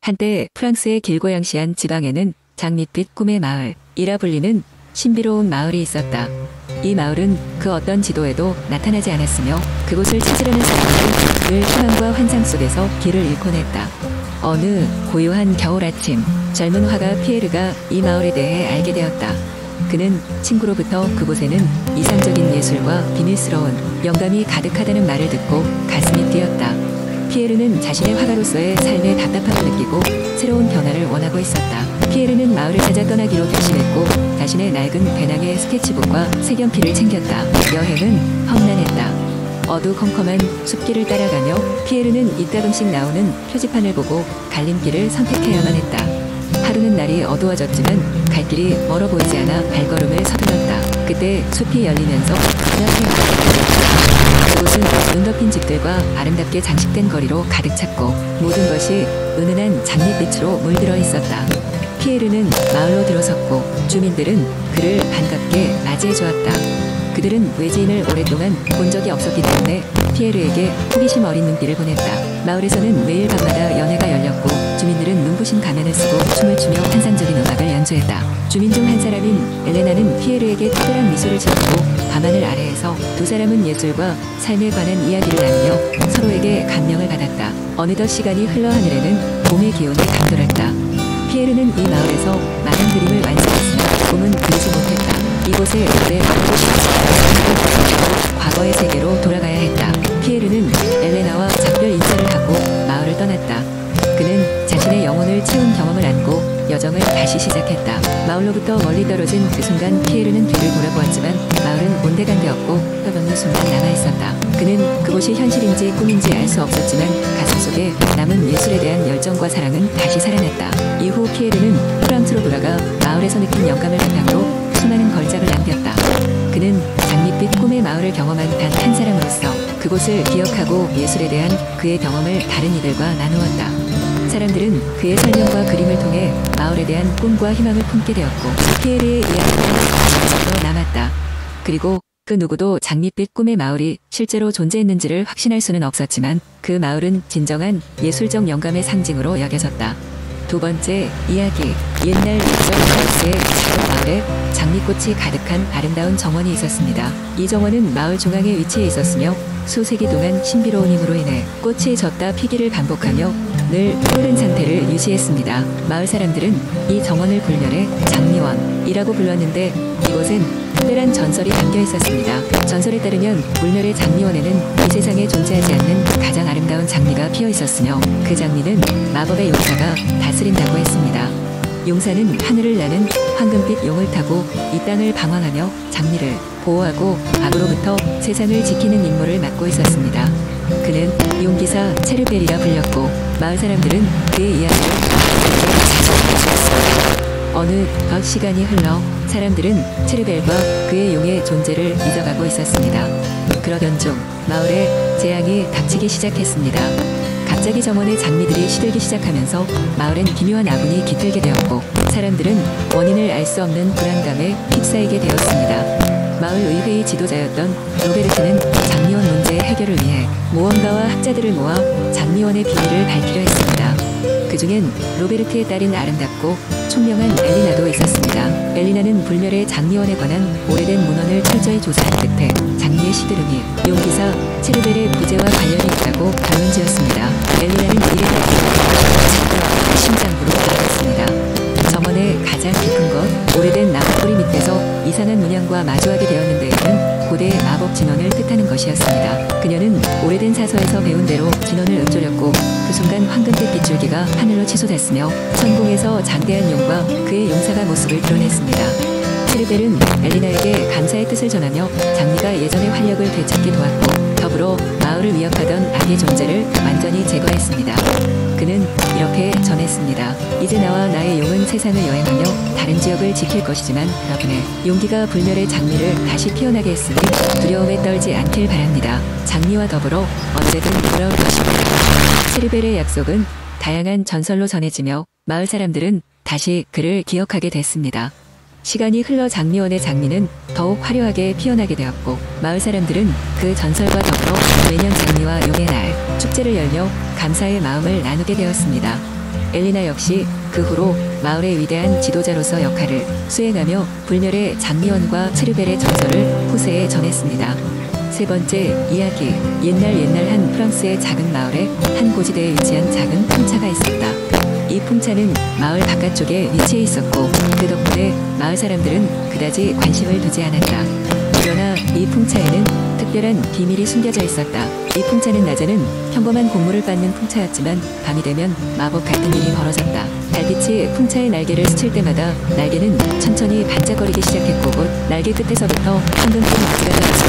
한때 프랑스의 길고양시한 지방에는 장밋빛 꿈의 마을이라 불리는 신비로운 마을이 있었다. 이 마을은 그 어떤 지도에도 나타나지 않았으며 그곳을 찾으려는 사람들은 늘 희망과 환상 속에서 길을 잃곤 했다. 어느 고요한 겨울 아침, 젊은 화가 피에르가 이 마을에 대해 알게 되었다. 그는 친구로부터 그곳에는 이상적인 예술과 비밀스러운 영감이 가득하다는 말을 듣고 가슴이 뛰었다. 피에르는 자신의 화가로서의 삶에 답답함을 느끼고 새로운 변화를 원하고 있었다. 피에르는 마을을 찾아 떠나기로 결심했고 자신의 낡은 배낭에 스케치북과 색연필을 챙겼다. 여행은 험난했다. 어두컴컴한 숲길을 따라가며 피에르는 이따금씩 나오는 표지판을 보고 갈림길을 선택해야만 했다. 하루는 날이 어두워졌지만 갈 길이 멀어 보이지 않아 발걸음을 서둘렀다. 그때 숲이 열리면서 눈앞에 그곳은 눈 덮인 집들과 아름답게 장식된 거리로 가득 찼고 모든 것이 은은한 장밋빛으로 물들어 있었다. 피에르는 마을로 들어섰고 주민들은 그를 반갑게 맞이해 주었다. 그들은 외지인을 오랫동안 본 적이 없었기 때문에 피에르에게 호기심 어린 눈길을 보냈다. 마을에서는 매일 밤마다 연회가 열렸고 주민들은 눈부신 가면을 쓰고 춤을 추며 환상적인 음악을 연주했다. 주민 중 한 사람인 엘레나는 피에르에게 특별한 미소를 지었고 밤하늘 아래에서 두 사람은 예술과 삶에 관한 이야기를 나누며 서로에게 감명을 받았다. 어느덧 시간이 흘러 하늘에는 봄의 기운이 감돌았다. 피에르는 이 마을에서 많은 그림을 완성했으나 꿈은 그리지 못했다. 이곳에 오래 머물고 싶었다. 과거의 세계로 돌아가야 했다. 피에르는 엘레나와 작별 인사를 하고 마을을 떠났다. 그는 자신의 영혼을 채운 경험을 안고 여정을 다시 시작했다. 마을로부터 멀리 떨어진 그 순간 피에르는 뒤를 돌아보았지만 마을은 온데간데없고 펴없는 순간 남아있었다. 그는 그곳이 현실인지 꿈인지 알 수 없었지만 가슴속에 남은 예술에 대한 열정과 사랑은 다시 살아났다. 이후 피에르는 프랑스로 돌아가 마을에서 느낀 영감을 바탕으로 수많은 걸작을 남겼다. 그는 장밋빛 꿈의 마을을 경험한 단 한 사람으로서 그곳을 기억하고 예술에 대한 그의 경험을 다른 이들과 나누었다. 사람들은 그의 설명과 그림을 통해 마을에 대한 꿈과 희망을 품게 되었고 피에르의 이야기가 남았다. 그리고 그 누구도 장밋빛 꿈의 마을이 실제로 존재했는지를 확신할 수는 없었지만 그 마을은 진정한 예술적 영감의 상징으로 여겨졌다. 두 번째 이야기. 옛날 프랑스의 작은 마을에 장미꽃이 가득한 아름다운 정원이 있었습니다. 이 정원은 마을 중앙에 위치해 있었으며 수세기 동안 신비로운 힘으로 인해 꽃이 졌다 피기를 반복하며 늘 푸른 상태를 유지했습니다. 마을 사람들은 이 정원을 불멸해 장미원이라고 불렀는데 이곳은 특별한 전설이 담겨 있었습니다. 전설에 따르면 불멸의 장미원에는 이 세상에 존재하지 않는 가장 아름다운 장미가 피어 있었으며 그 장미는 마법의 용사가 다스린다고 했습니다. 용사는 하늘을 나는 황금빛 용을 타고 이 땅을 방황하며 장미를 보호하고 악으로부터 세상을 지키는 임무를 맡고 있었습니다. 그는 용기사 체르벨이라 불렸고 마을 사람들은 그의 이야기를 어느덧 시간이 흘러 사람들은 체르벨과 그의 용의 존재를 잊어가고 있었습니다. 그러던 중 마을에 재앙이 닥치기 시작했습니다. 갑자기 정원의 장미들이 시들기 시작하면서 마을엔 기묘한 아군이 깃들게 되었고 사람들은 원인을 알 수 없는 불안감에 휩싸이게 되었습니다. 마을 의회의 지도자였던 로베르트는 장미원 문제의 해결을 위해 모험가와 학자들을 모아 장미원의 비밀을 밝히려 했습니다. 그중엔 로베르트의 딸인 아름답고 총명한 엘리나도 있었습니다. 엘리나는 불멸의 장미원에 관한 오래된 문헌을 철저히 조사한 끝에 장미의 시드름이 용기사 체르벨의 부재와 관련이 있다고 결론지었습니다. 엘리나는 이를 심장부로 알았습니다. 정원의 가장 깊은 곳, 오래된 나무뿌리 밑에서 이상한 문양과 마주하게 되었는데에는 고대의 마법 진원을 뜻하는 것이었습니다. 그녀는 오래된 사서에서 배운 대로 진원을 읊조렸고 그 순간 황금빛 빗줄기가 하늘로 치솟았으며 천공에서 장대한 용과 그의 용사가 모습을 드러냈습니다. 체르벨은 엘리나에게 감사의 뜻을 전하며 장미가 예전의 활력을 되찾게 도왔고 더불어 마을을 위협하던 악의 존재를 완전히 제거했습니다. 그는 이렇게 전했습니다. 이제 나와 나의 용은 세상을 여행하며 다른 지역을 지킬 것이지만 여러분의 용기가 불멸의 장미를 다시 피어나게 했으니 두려움에 떨지 않길 바랍니다. 장미와 더불어 언제든 돌아올 것입니다. 체르벨의 약속은 다양한 전설로 전해지며 마을 사람들은 다시 그를 기억하게 됐습니다. 시간이 흘러 장미원의 장미는 더욱 화려하게 피어나게 되었고 마을 사람들은 그 전설과 더불어 매년 장미와 용의 날 축제를 열며 감사의 마음을 나누게 되었습니다. 엘리나 역시 그 후로 마을의 위대한 지도자로서 역할을 수행하며 불멸의 장미원과 체르벨의 전설을 후세에 전했습니다. 세 번째 이야기. 옛날 한 프랑스의 작은 마을에 한 고지대에 위치한 작은 풍차가 있었다. 이 풍차는 마을 바깥쪽에 위치해 있었고 그 덕분에 마을 사람들은 그다지 관심을 두지 않았다. 그러나 이 풍차에는 특별한 비밀이 숨겨져 있었다. 이 풍차는 낮에는 평범한 곡물을 빻는 풍차였지만 밤이 되면 마법 같은 일이 벌어졌다. 달빛이 풍차의 날개를 스칠 때마다 날개는 천천히 반짝거리기 시작했고 곧 날개 끝에서부터 황금빛 먼지가 떨어져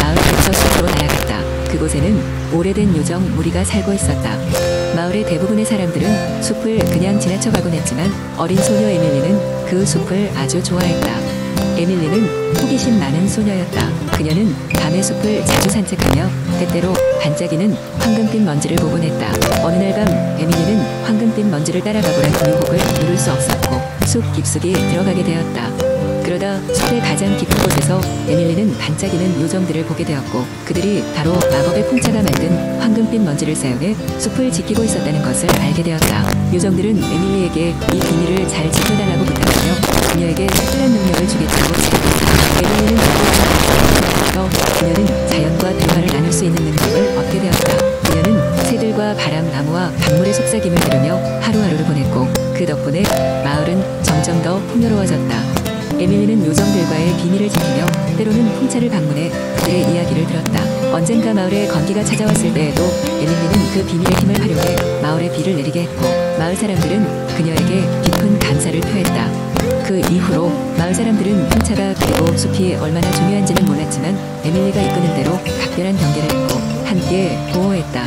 마을 근처 숲으로 날아갔다. 그곳에는 오래된 요정 무리가 살고 있었다. 마을의 대부분의 사람들은 숲을 그냥 지나쳐가곤 했지만 어린 소녀 에밀리는 그 숲을 아주 좋아했다. 에밀리는 호기심 많은 소녀였다. 그녀는 밤에 숲을 자주 산책하며 때때로 반짝이는 황금빛 먼지를 보곤 했다. 어느 날 밤 에밀리는 황금빛 먼지를 따라가보란 유혹을 누를 수 없었고 숲 깊숙이 들어가게 되었다. 그러다 숲의 가장 깊은 곳에서 에밀리는 반짝이는 요정들을 보게 되었고 그들이 바로 마법의 풍차가 만든 황금빛 먼지를 사용해 숲을 지키고 있었다는 것을 알게 되었다. 요정들은 에밀리에게 이 비밀을 잘 지켜달라고 부탁하며 그녀에게 특별한 능력을 주겠다고 지켰다. 에밀리는 그녀는 자연과 대화를 나눌 수 있는 능력을 얻게 되었다. 그녀는 새들과 바람, 나무와 강물의 속삭임을 들으며 하루하루를 보냈고 그 덕분에 마을은 점점 더 풍요로워졌다. 에밀리는 요정들과의 비밀을 지키며 때로는 풍차를 방문해 그들의 이야기를 들었다. 언젠가 마을에 건기가 찾아왔을 때에도 에밀리는 그 비밀의 힘을 활용해 마을에 비를 내리게 했고 마을 사람들은 그녀에게 깊은 감사를 표했다. 그 이후로 마을 사람들은 풍차가 그리고 숲이 얼마나 중요한지는 몰랐지만 에밀리가 이끄는 대로 각별한 경계를 했고 함께 보호했다.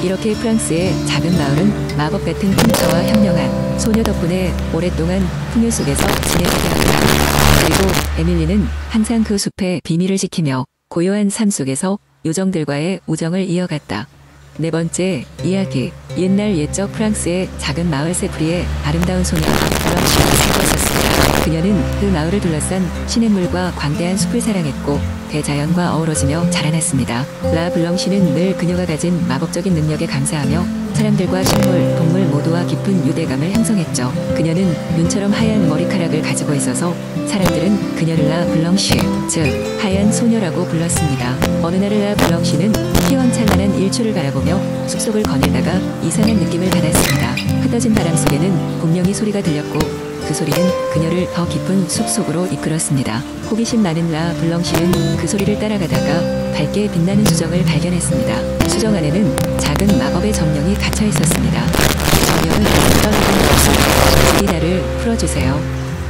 이렇게 프랑스의 작은 마을은 마법 같은 풍차와 현명한 소녀 덕분에 오랫동안 풍요 속에서 지내게 되었다. 그리고 에밀리는 항상 그 숲의 비밀을 지키며 고요한 삶 속에서 요정들과의 우정을 이어갔다. 네 번째 이야기. 옛날 옛적 프랑스의 작은 마을 세프리에 아름다운 소녀 블랑시가 살고 있었습니다. 그녀는 그 마을을 둘러싼 시냇물과 광대한 숲을 사랑했고 대자연과 어우러지며 자라났습니다. 라 블랑시는 늘 그녀가 가진 마법적인 능력에 감사하며 사람들과 식물, 동물 모두와 깊은 유대감을 형성했죠. 그녀는 눈처럼 하얀 머리카락을 가지고 있어서 사람들은 그녀를 라 블랑시, 즉 하얀 소녀라고 불렀습니다. 어느 날 라 블랑시는 휘황찬란한 일출을 바라보며 숲속을 거닐다가 이상한 느낌을 받았습니다. 흩어진 바람 속에는 분명히 소리가 들렸고 그 소리는 그녀를 더 깊은 숲속으로 이끌었습니다. 호기심 많은 라 블랑시는 그 소리를 따라가다가 밝게 빛나는 수정을 발견했습니다. 수정 안에는 작은 마법의 정령이 갇혀 있었습니다. 정령은 부디 나를 풀어주세요.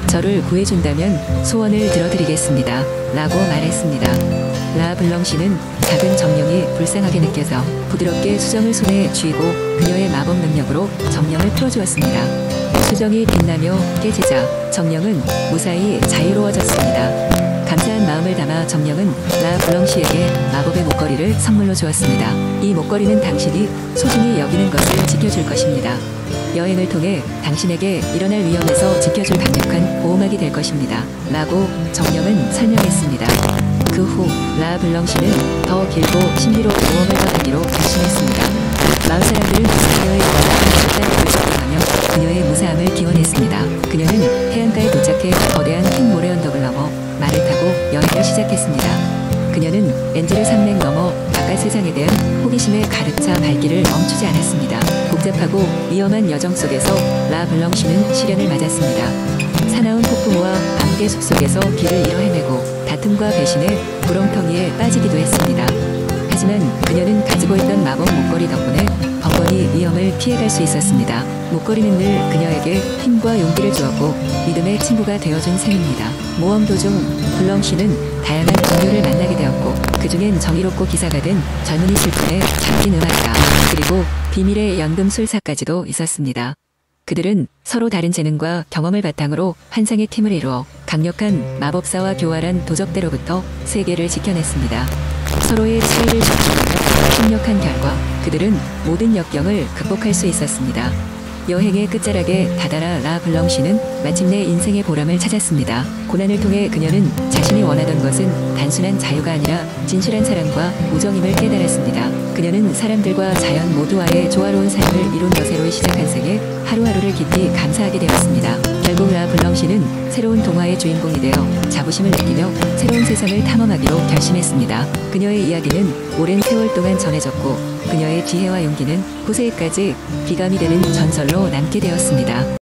저를 구해준다면 소원을 들어드리겠습니다. 라고 말했습니다. 라 블랑시는 작은 정령이 불쌍하게 느껴져 부드럽게 수정을 손에 쥐고 그녀의 마법 능력으로 정령을 풀어주었습니다. 수정이 빛나며 깨지자 정령은 무사히 자유로워졌습니다. 감사한 마음을 담아 정령은 라 블랑시에게 마법의 목걸이를 선물로 주었습니다. 이 목걸이는 당신이 소중히 여기는 것을 지켜줄 것입니다. 여행을 통해 당신에게 일어날 위험에서 지켜줄 강력한 보호막이 될 것입니다. 라고 정령은 설명했습니다. 그 후 라 블랑시는 더 길고 신비로운 모험을 떠나기로 결심했습니다. 마을 사람들은 그녀의 수단을 적용하며 그녀의 무사함을 기원했습니다. 그녀는 해안가에 도착해 거대한 흰 모래 언덕을 넘어 말을 타고 여행을 시작했습니다. 그녀는 엔젤의 산맥 넘어 바깥 세상에 대한 호기심에 가득 차 발길을 멈추지 않았습니다. 복잡하고 위험한 여정 속에서 라 블랑시는 시련을 맞았습니다. 사나운 폭풍우와 암흑의 숲속에서 길을 잃어 헤매고 다툼과 배신에 구렁텅이에 빠지기도 했습니다. 하지만 그녀는 가지고 있던 마법 목걸이 덕분에 번번이 위험을 피해갈 수 있었습니다. 목걸이는 늘 그녀에게 힘과 용기를 주었고 믿음의 친구가 되어준 셈입니다. 모험 도중 블랑시는 다양한 동료를 만나게 되었고 그중엔 정의롭고 기사가 된 젊은이 술꾼의 장긴 음악가 그리고 비밀의 연금술사까지도 있었습니다. 그들은 서로 다른 재능과 경험을 바탕으로 환상의 팀을 이루어 강력한 마법사와 교활한 도적대로부터 세계를 지켜냈습니다. 서로의 추이를 존중하며 협력한 결과 그들은 모든 역경을 극복할 수 있었습니다. 여행의 끝자락에 다다라 라 블랑시는 마침내 인생의 보람을 찾았습니다. 고난을 통해 그녀는 자신이 원하던 것은 단순한 자유가 아니라 진실한 사랑과 우정임을 깨달았습니다. 그녀는 그녀는 사람들과 자연 모두와의 조화로운 삶을 이룬 여세로의 시작한 생에 하루하루를 깊이 감사하게 되었습니다. 결국 라 블랑시는 새로운 동화의 주인공이 되어 자부심을 느끼며 새로운 세상을 탐험하기로 결심했습니다. 그녀의 이야기는 오랜 세월 동안 전해졌고 그녀의 지혜와 용기는 후세에까지 귀감이 되는 전설로 남게 되었습니다.